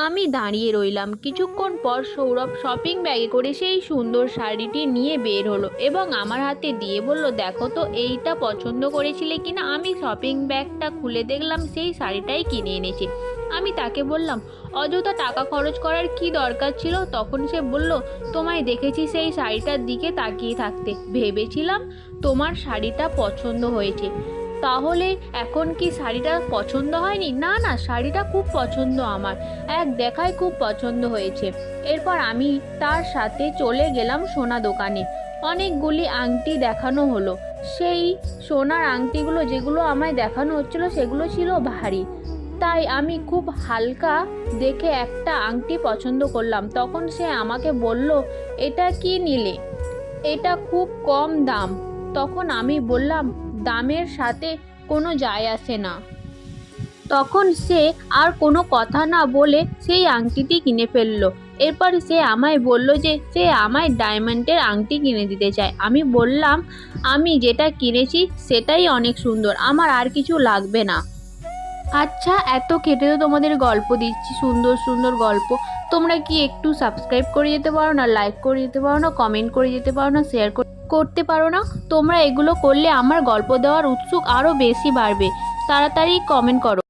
আমি দাঁড়িয়ে রইলাম। কিছুক্ষণ পর সৌরভ শপিং ব্যাগে করে সেই সুন্দর শাড়িটি নিয়ে বের হলো এবং আমার হাতে দিয়ে বলল, দেখো তো এইটা পছন্দ করেছিলে কিনা। আমি শপিং ব্যাগটা খুলে দেখলাম সেই শাড়িটাই কিনে এনেছি। আমি তাকে বললাম, অযথা টাকা খরচ করার কি দরকার ছিল। তখন সে বলল, তোমায় দেখেছি সেই শাড়িটার দিকে তাকিয়ে থাকতে, ভেবেছিলাম তোমার শাড়িটা পছন্দ হয়েছে। তাহলে এখন কি শাড়িটা পছন্দ হয়নি? না না, শাড়িটা খুব পছন্দ আমার, এক দেখায় খুব পছন্দ হয়েছে। এরপর আমি তার সাথে চলে গেলাম সোনা দোকানে। অনেকগুলি আংটি দেখানো হলো। সেই সোনার আংটিগুলো যেগুলো আমায় দেখানো হচ্ছিল সেগুলো ছিল ভারী, তাই আমি খুব হালকা দেখে একটা আংটি পছন্দ করলাম। তখন সে আমাকে বলল, এটা কি নিলে? এটা খুব কম দাম। তখন আমি বললাম, দামের সাথে কোনো যায় আসে না। তখন সে আর কোনো কথা না বলে সেই আংটিটি কিনে ফেললো। এরপর সে আমায় বলল যে সে আমায় ডায়মন্ডের আংটি কিনে দিতে চায়। আমি বললাম, আমি যেটা কিনেছি সেটাই অনেক সুন্দর, আমার আর কিছু লাগবে না। আচ্ছা, এত কেটে তো তোমাদের গল্প দিচ্ছি, সুন্দর সুন্দর গল্প, তোমরা কি একটু সাবস্ক্রাইব করে যেতে পারো না? লাইক করে যেতে পারো না? কমেন্ট করে যেতে পারো না? শেয়ার করতে পারো না? তোমরা এগুলো করলে আমার গল্প দেওয়ার উৎসুক আরও বেশি বাড়বে। তাড়াতাড়ি কমেন্ট করো।